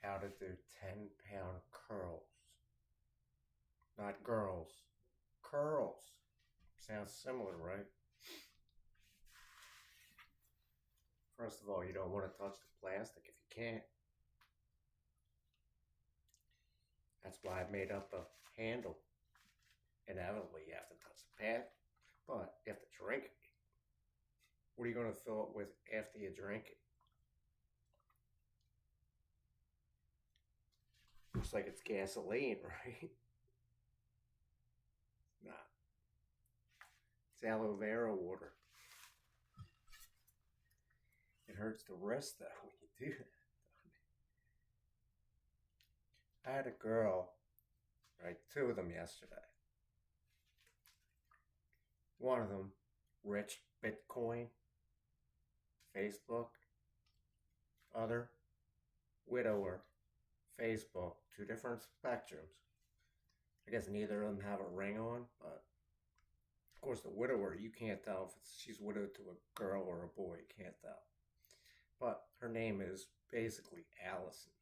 how to do 10-pound curls. Not girls. Curls. Sounds similar, right? First of all, you don't want to touch the plastic if you can't. That's why I made up a handle. Inevitably, you have to touch the pad, but you have to drink it. What are you going to fill it with after you drink it? Looks like it's gasoline, right? Nah. It's aloe vera water. It hurts the wrist though when you do that. I had a girl, right? Two of them yesterday. One of them, rich Bitcoin, Facebook. Other, widower, Facebook. Two different spectrums. I guess neither of them have a ring on, but of course the widower, you can't tell if she's widowed to a girl or a boy. You can't tell. But her name is basically Allison.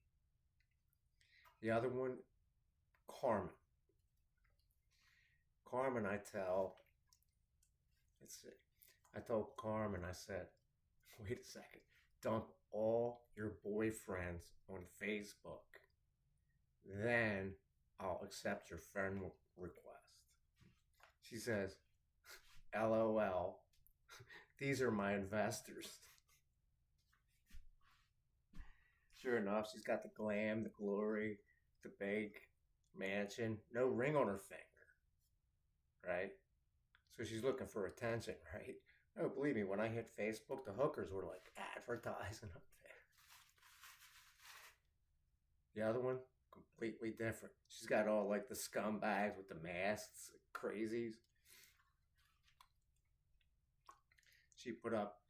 The other one, Carmen. Carmen, I told Carmen, I said, wait a second, dump all your boyfriends on Facebook. Then I'll accept your friend request. She says, LOL, these are my investors. Sure enough, she's got the glam, the glory, the big mansion, no ring on her finger, right? So she's looking for attention, right? Oh, believe me, when I hit Facebook, the hookers were like advertising up there. The other one, completely different. She's got all like the scumbags with the masks, crazies. She put up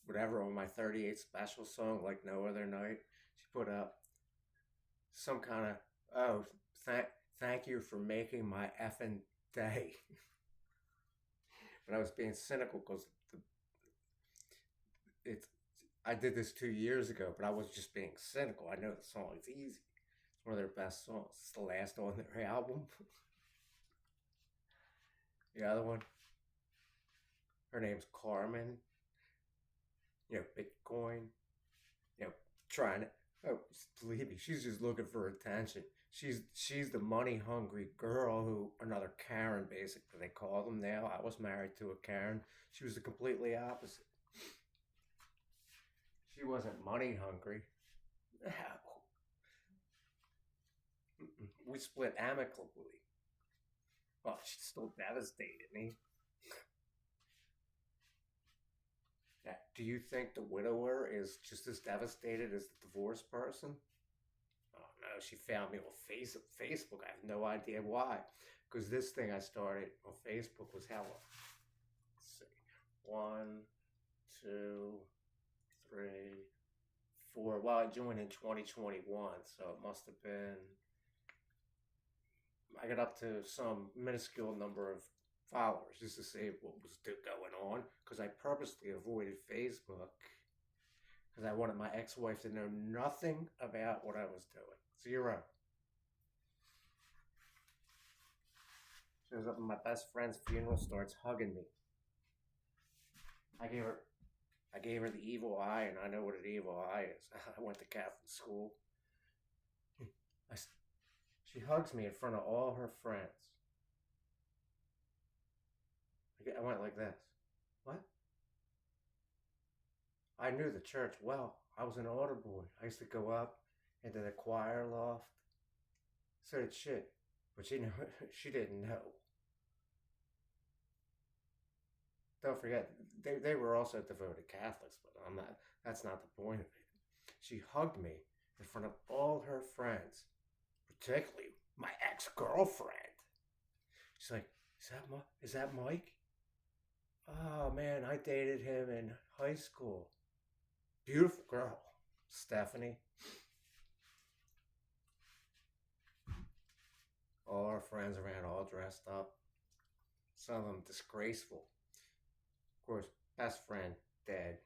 whatever on my 38 special song, like no other night. She put up some kind of, oh, thank you for making my effing day. But I was being cynical because I did this 2 years ago, but I was just being cynical. I know the song is easy. It's one of their best songs. It's the last on their album. The other one, her name's Carmen. Bitcoin. Trying to. Oh, believe me, she's just looking for attention. She's the money hungry girl who another Karen basically they call them now. I was married to a Karen. She was the completely opposite. She wasn't money hungry. No. We split amicably. Well, she's still devastated me. Yeah. Do you think the widower is just as devastated as the divorced person? Oh no, she found me on Facebook. I have no idea why. Because this thing I started on Facebook was hella. Let's see. 1, 2, 3, 4. Well, I joined in 2021, so it must have been. I got up to some minuscule number of followers just to see what was going on because I purposely avoided Facebook because I wanted my ex-wife to know nothing about what I was doing. 0. Shows up at my best friend's funeral, starts hugging me. I gave her the evil eye, and I know what an evil eye is. I went to Catholic school. She hugs me in front of all her friends. I went like this. What? I knew the church well. I was an altar boy. I used to go up into the choir loft. So did she. But she didn't know. Don't forget, they were also devoted Catholics, but that's not the point of it. She hugged me in front of all her friends, particularly my ex-girlfriend. She's like, is that Mike? Oh man, I dated him in high school. Beautiful girl, Stephanie. All our friends around all dressed up. Some of them disgraceful. Of course, best friend dead.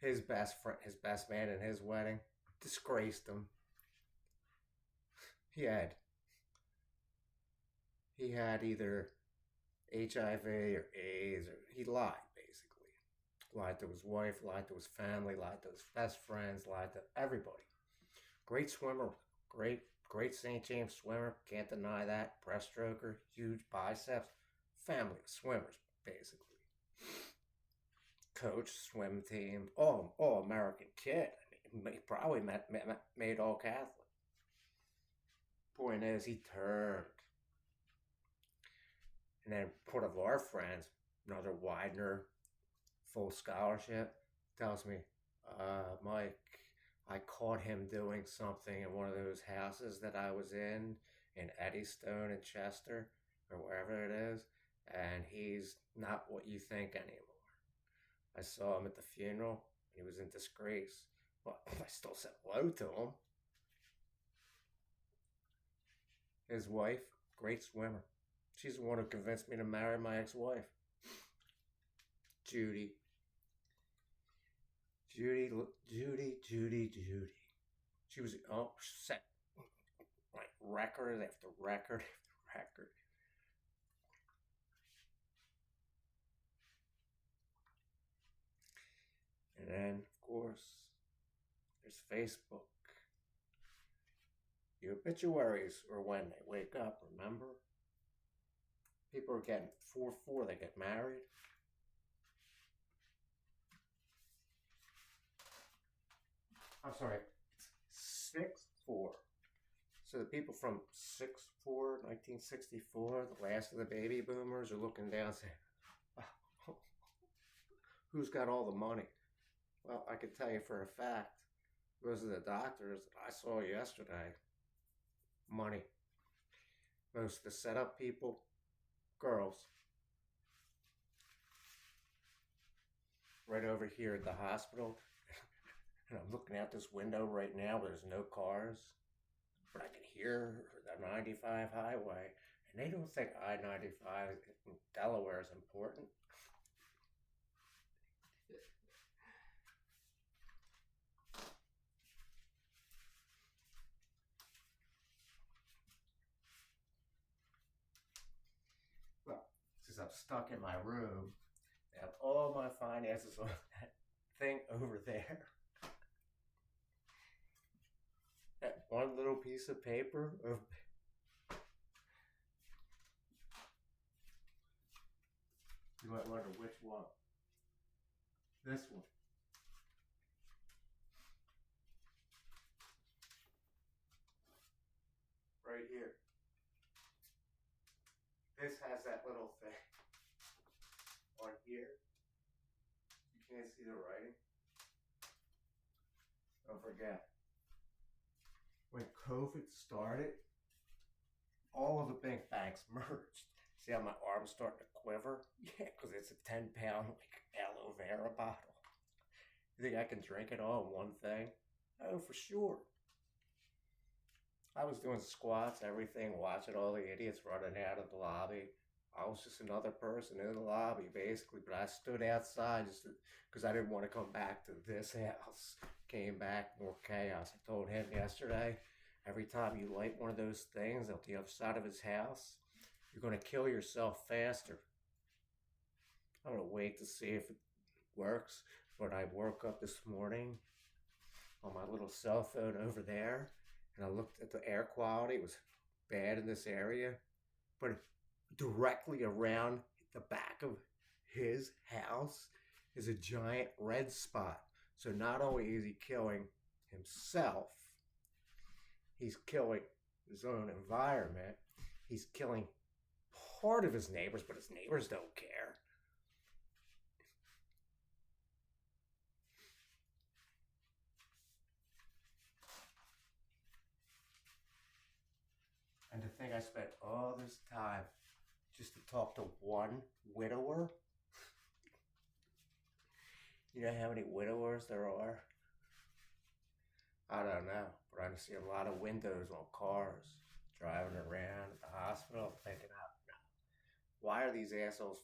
his best man in his wedding, disgraced him. He had he had either HIV or AIDS, or he lied basically. Lied to his wife, lied to his family, lied to his best friends, lied to everybody. Great swimmer, great St. James swimmer, can't deny that. Breaststroker, huge biceps, family of swimmers basically. Coach, swim team, all American kid. I mean, he probably made all Catholic. Point is, he turned. And then one of our friends, another Widener, full scholarship, tells me, Mike, I caught him doing something in one of those houses that I was in Eddystone and Chester, or wherever it is, and he's not what you think anymore. I saw him at the funeral. He was in disgrace. But I still said hello to him. His wife, great swimmer. She's the one who convinced me to marry my ex-wife. Judy. Judy. She was, set like record after record after record. And then, of course, there's Facebook. The obituaries are when they wake up, remember? People are getting 4-4, they get married. I'm sorry, 6-4. So the people from 6-4, 1964, the last of the baby boomers, are looking down saying, oh, who's got all the money? Well, I can tell you for a fact, those are the doctors that I saw yesterday. Money. Most of the setup people, girls. Right over here at the hospital, and I'm looking out this window right now where there's no cars, but I can hear the 95 highway, and they don't think I-95 in Delaware is important. Well, since I'm stuck in my room, I have all my finances on that thing over there. That one little piece of paper of you might wonder which one. This one. Right here. This has that little thing on here. You can't see the writing. Don't forget. When COVID started, all of the big banks merged. See how my arm's starting to quiver? Yeah, because it's a 10-pound like aloe vera bottle. You think I can drink it all in one thing? Oh, for sure. I was doing squats, everything, watching all the idiots running out of the lobby. I was just another person in the lobby, basically, but I stood outside just because I didn't want to come back to this house. Came back, more chaos. I told him yesterday, every time you light one of those things out the other side of his house, you're going to kill yourself faster. I'm going to wait to see if it works. But I woke up this morning on my little cell phone over there, and I looked at the air quality. It was bad in this area, but directly around the back of his house is a giant red spot. So not only is he killing himself, he's killing his own environment. He's killing part of his neighbors, but his neighbors don't care. And to think I spent all this time just to talk to one widower. You know how many widowers there are? I don't know, but I see a lot of windows on cars driving around at the hospital. I'm thinking, why are these assholes?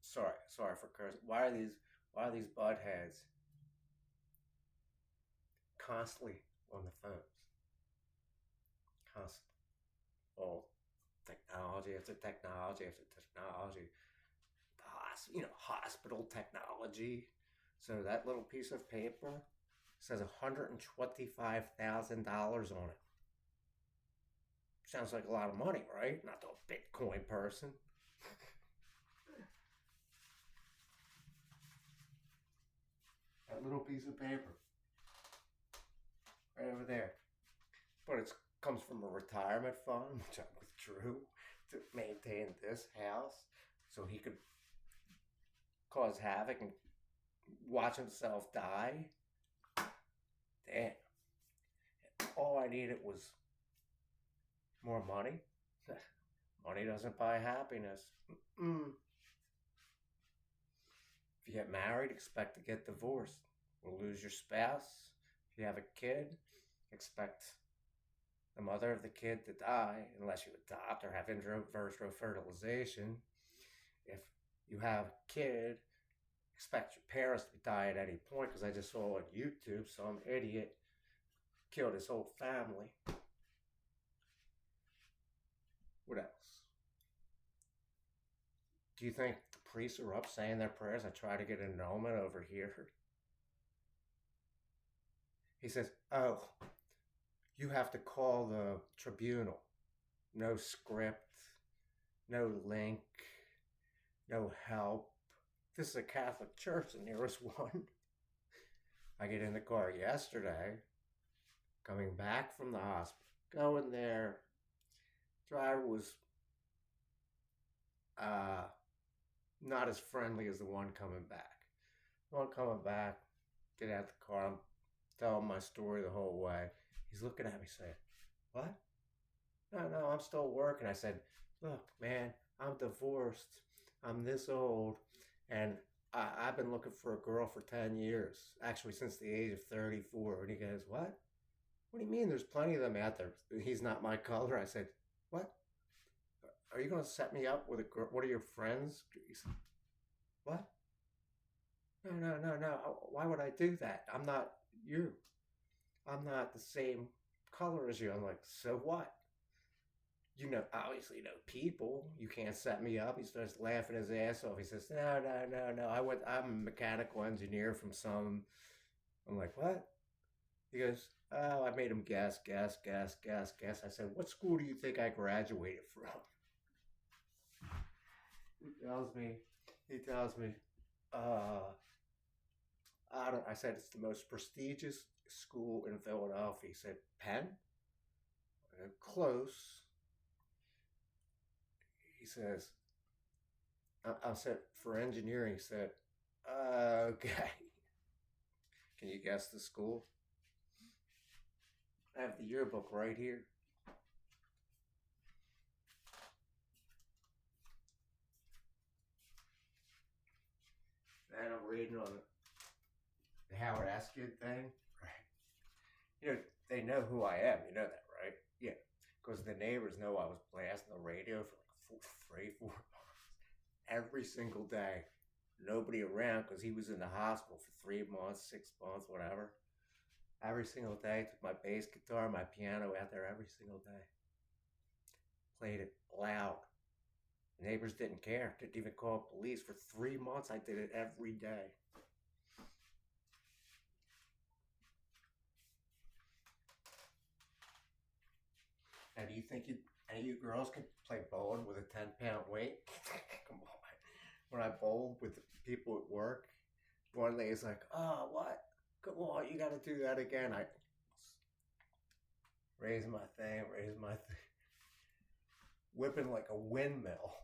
Sorry for cursing. Why are these butt heads constantly on the phones. Constantly. All technology after technology after technology. Hospital technology. So that little piece of paper says $125,000 on it. Sounds like a lot of money, right? Not to a Bitcoin person. That little piece of paper. Right over there. But it comes from a retirement fund, which I withdrew to maintain this house so he could cause havoc and watch himself die. Damn. All I needed was more money. Money doesn't buy happiness. If you get married, expect to get divorced or lose your spouse. If you have a kid, expect the mother of the kid to die unless you adopt or have in vitro fertilization. If you have a kid, expect your parents to die at any point, because I just saw on YouTube some idiot killed his whole family. What else? Do you think the priests are up saying their prayers? I try to get an annulment over here. He says, oh, you have to call the tribunal. No script, no link, no help. This is a Catholic church, the nearest one. I get in the car yesterday, coming back from the hospital, going there. Driver was not as friendly as the one coming back. The one coming back, get out the car, I'm telling my story the whole way. He's looking at me saying, what? No, I'm still working. I said, look, man, I'm divorced. I'm this old, and I've been looking for a girl for 10 years, actually since the age of 34. And he goes, what? What do you mean? There's plenty of them out there. He's not my color. I said, what? Are you going to set me up with a girl? What are your friends? He said, what? No. Why would I do that? I'm not you. I'm not the same color as you. I'm like, so what? Obviously, people. You can't set me up. He starts laughing his ass off. He says, no. I'm a mechanical engineer from some. I'm like, what? He goes, oh, I made him guess. I said, what school do you think I graduated from? He tells me, I said, it's the most prestigious school in Philadelphia. He said, Penn? Close. He says, I said, for engineering. He said, okay. Can you guess the school? I have the yearbook right here. And I'm reading on the Howard Askin thing. Right. They know who I am. You know that, right? Yeah. Because the neighbors know I was blasting the radio for like 4 months. Every single day. Nobody around because he was in the hospital for 3 months, 6 months, whatever. Every single day. Took my bass guitar, my piano out there every single day. Played it loud. The neighbors didn't care. Didn't even call police. For 3 months, I did it every day. Now, do you think any of you girls can play bowling with a 10-pound weight? Come on. When I bowled with the people at work, one lady's like, oh, what? Come on, you got to do that again. I raise my thing. Whipping like a windmill.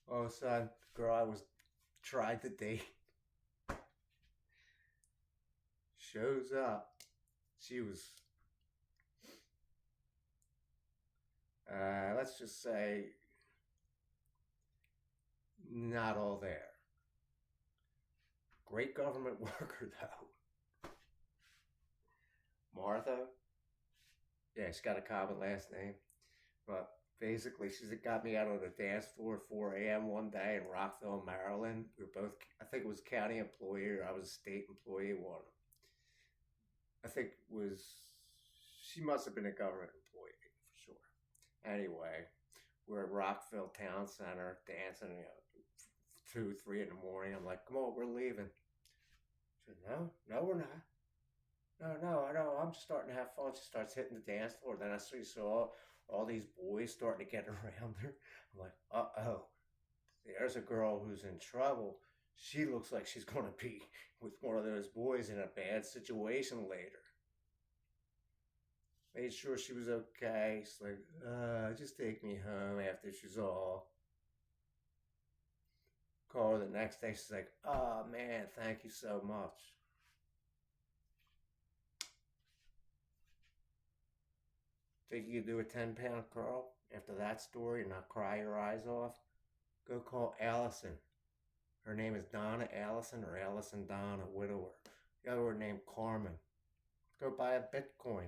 All of a sudden, the girl I tried to date shows up. She was, let's just say, not all there. Great government worker, though. Martha. Yeah, she's got a common last name. But Basically, she's got me out on the dance floor at 4 a.m. one day in Rockville, Maryland. We were both, I think it was county employee or I was a state employee. One, I think it was, she must have been a government employee for sure. Anyway, we're at Rockville Town Center dancing, 2, 3 in the morning. I'm like, come on, we're leaving. She said, no, no, we're not. No, no, I know. I'm just starting to have fun. She starts hitting the dance floor. Then I saw all these boys starting to get around her. I'm like, uh-oh, there's a girl who's in trouble. She looks like she's going to be with one of those boys in a bad situation later. Made sure she was okay. She's like, just take me home after she's all. Call her the next day. She's like, oh, man, thank you so much. Think you could do a 10-pound curl after that story and not cry your eyes off? Go call Allison. Her name is Donna Allison or Allison Donna, widower. The other one named Carmen. Go buy a Bitcoin.